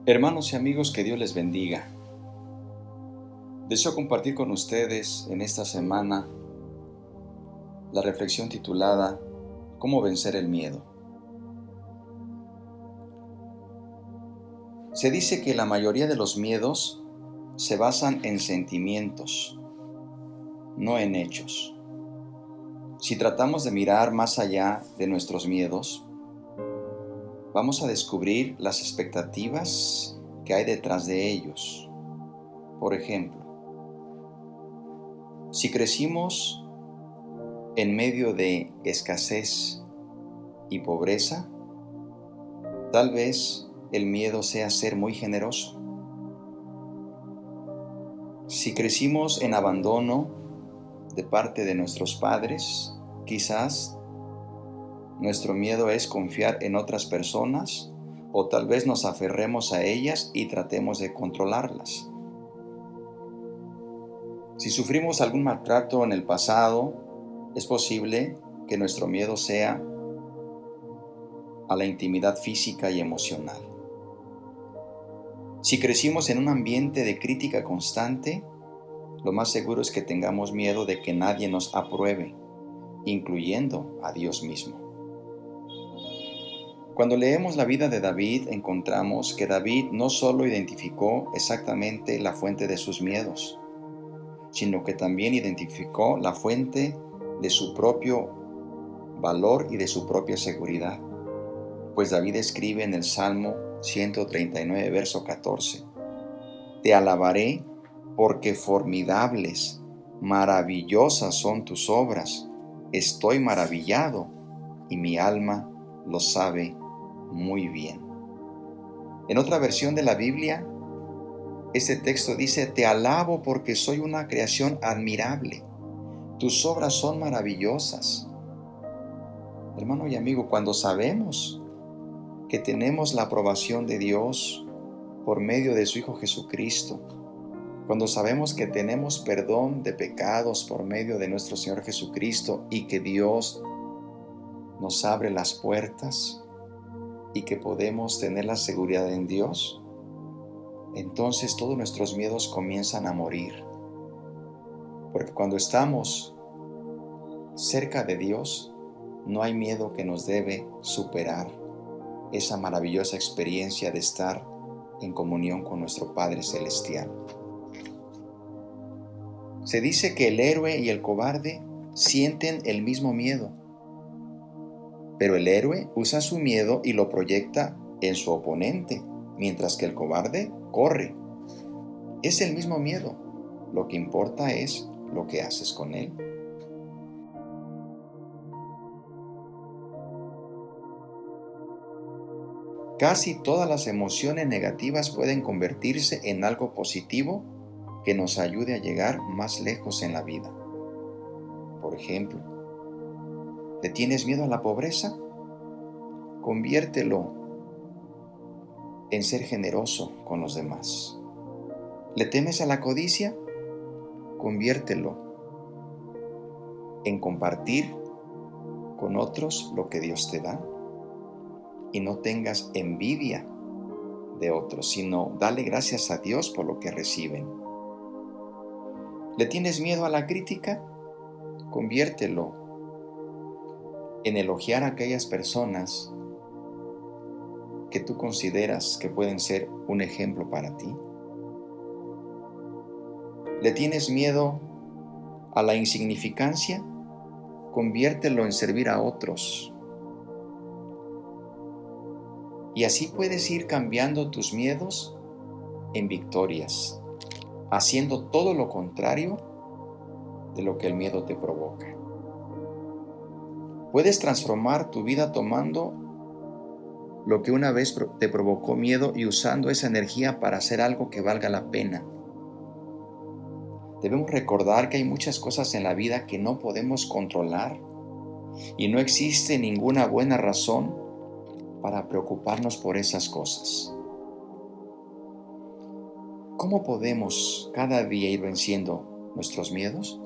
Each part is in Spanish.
Hermanos y amigos, que Dios les bendiga. Deseo compartir con ustedes en esta semana la reflexión titulada ¿Cómo vencer el miedo? Se dice que la mayoría de los miedos se basan en sentimientos, no en hechos. Si tratamos de mirar más allá de nuestros miedos, vamos a descubrir las expectativas que hay detrás de ellos. Por ejemplo, si crecimos en medio de escasez y pobreza, tal vez el miedo sea ser muy generoso. Si crecimos en abandono de parte de nuestros padres, quizás nuestro miedo es confiar en otras personas o tal vez nos aferremos a ellas y tratemos de controlarlas. Si sufrimos algún maltrato en el pasado, es posible que nuestro miedo sea a la intimidad física y emocional. Si crecimos en un ambiente de crítica constante, lo más seguro es que tengamos miedo de que nadie nos apruebe, incluyendo a Dios mismo. Cuando leemos la vida de David, encontramos que David no solo identificó exactamente la fuente de sus miedos, sino que también identificó la fuente de su propio valor y de su propia seguridad. Pues David escribe en el Salmo 139, verso 14: Te alabaré porque formidables, maravillosas son tus obras. Estoy maravillado y mi alma lo sabe muy bien. En otra versión de la Biblia, este texto dice: Te alabo porque soy una creación admirable. Tus obras son maravillosas. Hermano y amigo, cuando sabemos que tenemos la aprobación de Dios por medio de su Hijo Jesucristo, cuando sabemos que tenemos perdón de pecados por medio de nuestro Señor Jesucristo y que Dios nos abre las puertas y que podemos tener la seguridad en Dios, entonces todos nuestros miedos comienzan a morir. Porque cuando estamos cerca de Dios, no hay miedo que nos debe superar esa maravillosa experiencia de estar en comunión con nuestro Padre Celestial. Se dice que el héroe y el cobarde sienten el mismo miedo, pero el héroe usa su miedo y lo proyecta en su oponente, mientras que el cobarde corre. Es el mismo miedo, lo que importa es lo que haces con él. Casi todas las emociones negativas pueden convertirse en algo positivo que nos ayude a llegar más lejos en la vida. Por ejemplo, ¿le tienes miedo a la pobreza? Conviértelo en ser generoso con los demás. ¿Le temes a la codicia? Conviértelo en compartir con otros lo que Dios te da. Y no tengas envidia de otros, sino dale gracias a Dios por lo que reciben. ¿Le tienes miedo a la crítica? Conviértelo en elogiar a aquellas personas que tú consideras que pueden ser un ejemplo para ti. ¿Le tienes miedo a la insignificancia? Conviértelo en servir a otros. Y así puedes ir cambiando tus miedos en victorias, haciendo todo lo contrario de lo que el miedo te provoca. Puedes transformar tu vida tomando lo que una vez te provocó miedo y usando esa energía para hacer algo que valga la pena. Debemos recordar que hay muchas cosas en la vida que no podemos controlar y no existe ninguna buena razón para preocuparnos por esas cosas. ¿Cómo podemos cada día ir venciendo nuestros miedos?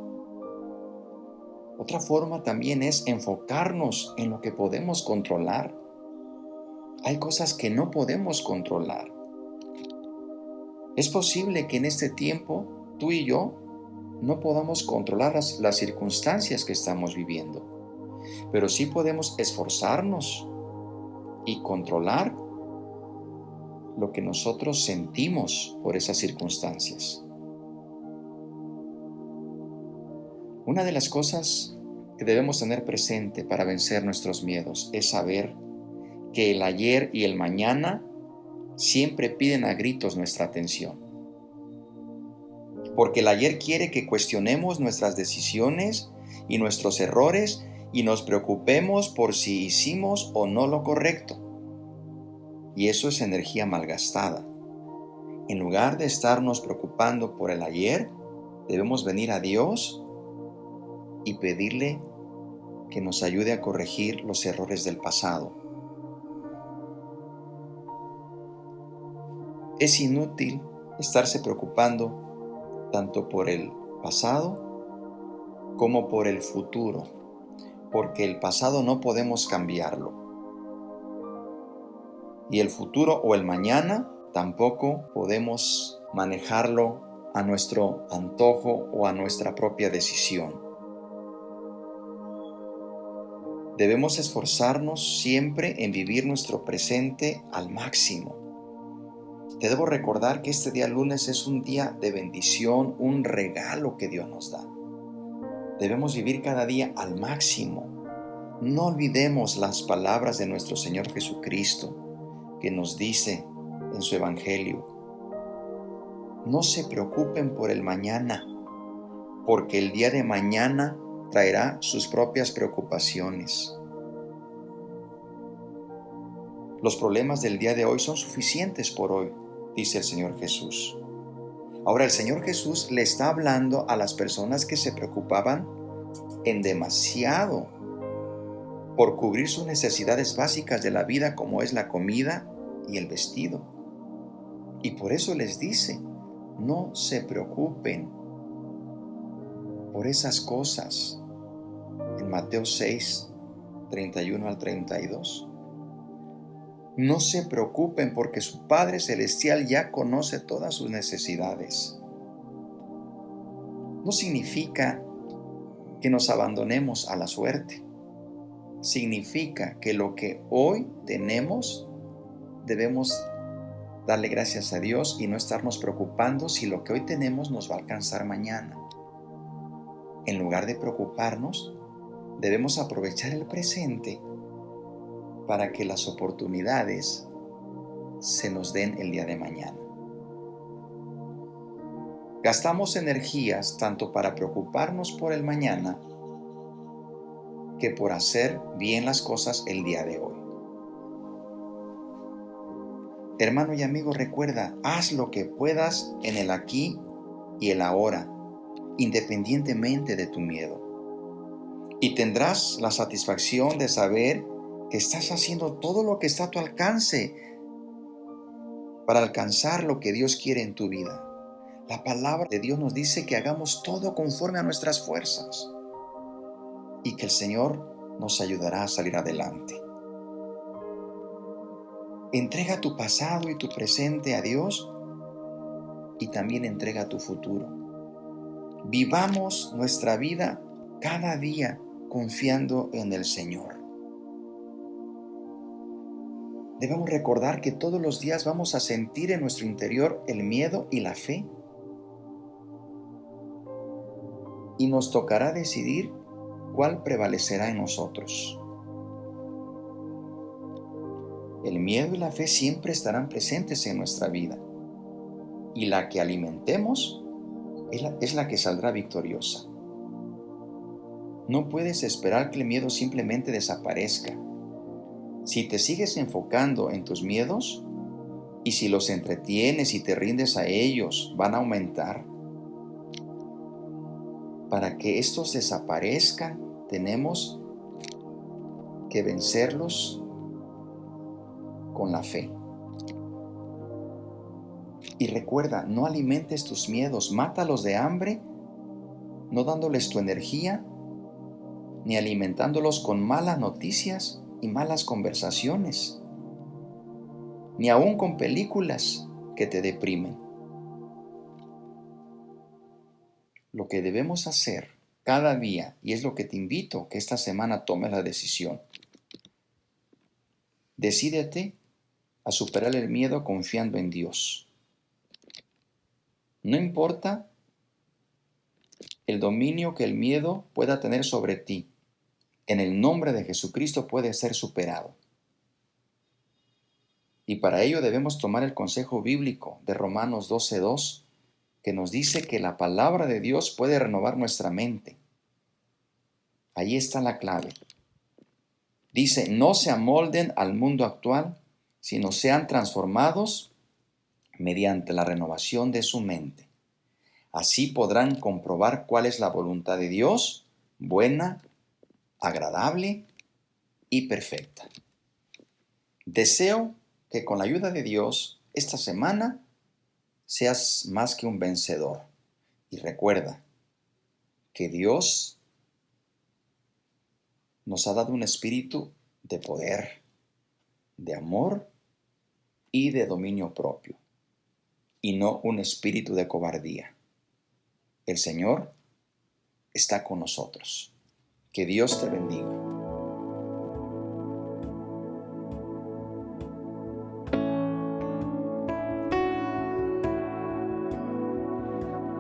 Otra forma también es enfocarnos en lo que podemos controlar. Hay cosas que no podemos controlar, Es posible que en este tiempo tú y yo no podamos controlar las circunstancias que estamos viviendo, pero sí podemos esforzarnos y controlar lo que nosotros sentimos por esas circunstancias. Una de las cosas que debemos tener presente para vencer nuestros miedos es saber que el ayer y el mañana siempre piden a gritos nuestra atención. Porque el ayer quiere que cuestionemos nuestras decisiones y nuestros errores y nos preocupemos por si hicimos o no lo correcto. Y eso es energía malgastada. En lugar de estarnos preocupando por el ayer, debemos venir a Dios y pedirle que nos ayude a corregir los errores del pasado. Es inútil estarse preocupando tanto por el pasado como por el futuro, porque el pasado no podemos cambiarlo. Y el futuro o el mañana tampoco podemos manejarlo a nuestro antojo o a nuestra propia decisión. Debemos esforzarnos siempre en vivir nuestro presente al máximo. Te debo recordar que este día lunes es un día de bendición, un regalo que Dios nos da. Debemos vivir cada día al máximo. No olvidemos las palabras de nuestro Señor Jesucristo, que nos dice en su Evangelio: no se preocupen por el mañana, porque el día de mañana traerá sus propias preocupaciones. Los problemas del día de hoy son suficientes por hoy, dice el Señor Jesús. Ahora el Señor Jesús le está hablando a las personas que se preocupaban en demasiado por cubrir sus necesidades básicas de la vida, como es la comida y el vestido. Y por eso les dice: no se preocupen por esas cosas. En Mateo 6, 31 al 32. No se preocupen porque su Padre Celestial ya conoce todas sus necesidades. No significa que nos abandonemos a la suerte. Significa que lo que hoy tenemos debemos darle gracias a Dios y no estarnos preocupando si lo que hoy tenemos nos va a alcanzar mañana. En lugar de preocuparnos, debemos aprovechar el presente para que las oportunidades se nos den el día de mañana. Gastamos energías tanto para preocuparnos por el mañana que por hacer bien las cosas el día de hoy. Hermano y amigo, recuerda, haz lo que puedas en el aquí y el ahora, independientemente de tu miedo. Y tendrás la satisfacción de saber que estás haciendo todo lo que está a tu alcance para alcanzar lo que Dios quiere en tu vida. La palabra de Dios nos dice que hagamos todo conforme a nuestras fuerzas y que el Señor nos ayudará a salir adelante. Entrega tu pasado y tu presente a Dios y también entrega tu futuro. Vivamos nuestra vida cada día confiando en el Señor. Debemos recordar que todos los días vamos a sentir en nuestro interior el miedo y la fe. Y nos tocará decidir cuál prevalecerá en nosotros. El miedo y la fe siempre estarán presentes en nuestra vida. Y la que alimentemos es la que saldrá victoriosa. No puedes esperar que el miedo simplemente desaparezca. Si te sigues enfocando en tus miedos y si los entretienes y te rindes a ellos, van a aumentar. Para que estos desaparezcan, tenemos que vencerlos con la fe. Y recuerda, no alimentes tus miedos, mátalos de hambre, no dándoles tu energía, ni alimentándolos con malas noticias y malas conversaciones, ni aún con películas que te deprimen. lo que debemos hacer cada día, y es lo que te invito que esta semana tomes la decisión. Decídete a superar el miedo confiando en Dios. No importa el dominio que el miedo pueda tener sobre ti, en el nombre de Jesucristo puede ser superado. Y para ello debemos tomar el consejo bíblico de Romanos 12:2, que nos dice que la palabra de Dios puede renovar nuestra mente. Ahí está la clave. Dice, no se amolden al mundo actual, sino sean transformados mediante la renovación de su mente. Así podrán comprobar cuál es la voluntad de Dios, buena, agradable y perfecta. Deseo que con la ayuda de Dios, esta semana, seas más que un vencedor. Y recuerda que Dios nos ha dado un espíritu de poder, de amor y de dominio propio, y no un espíritu de cobardía. El Señor está con nosotros. Que Dios te bendiga.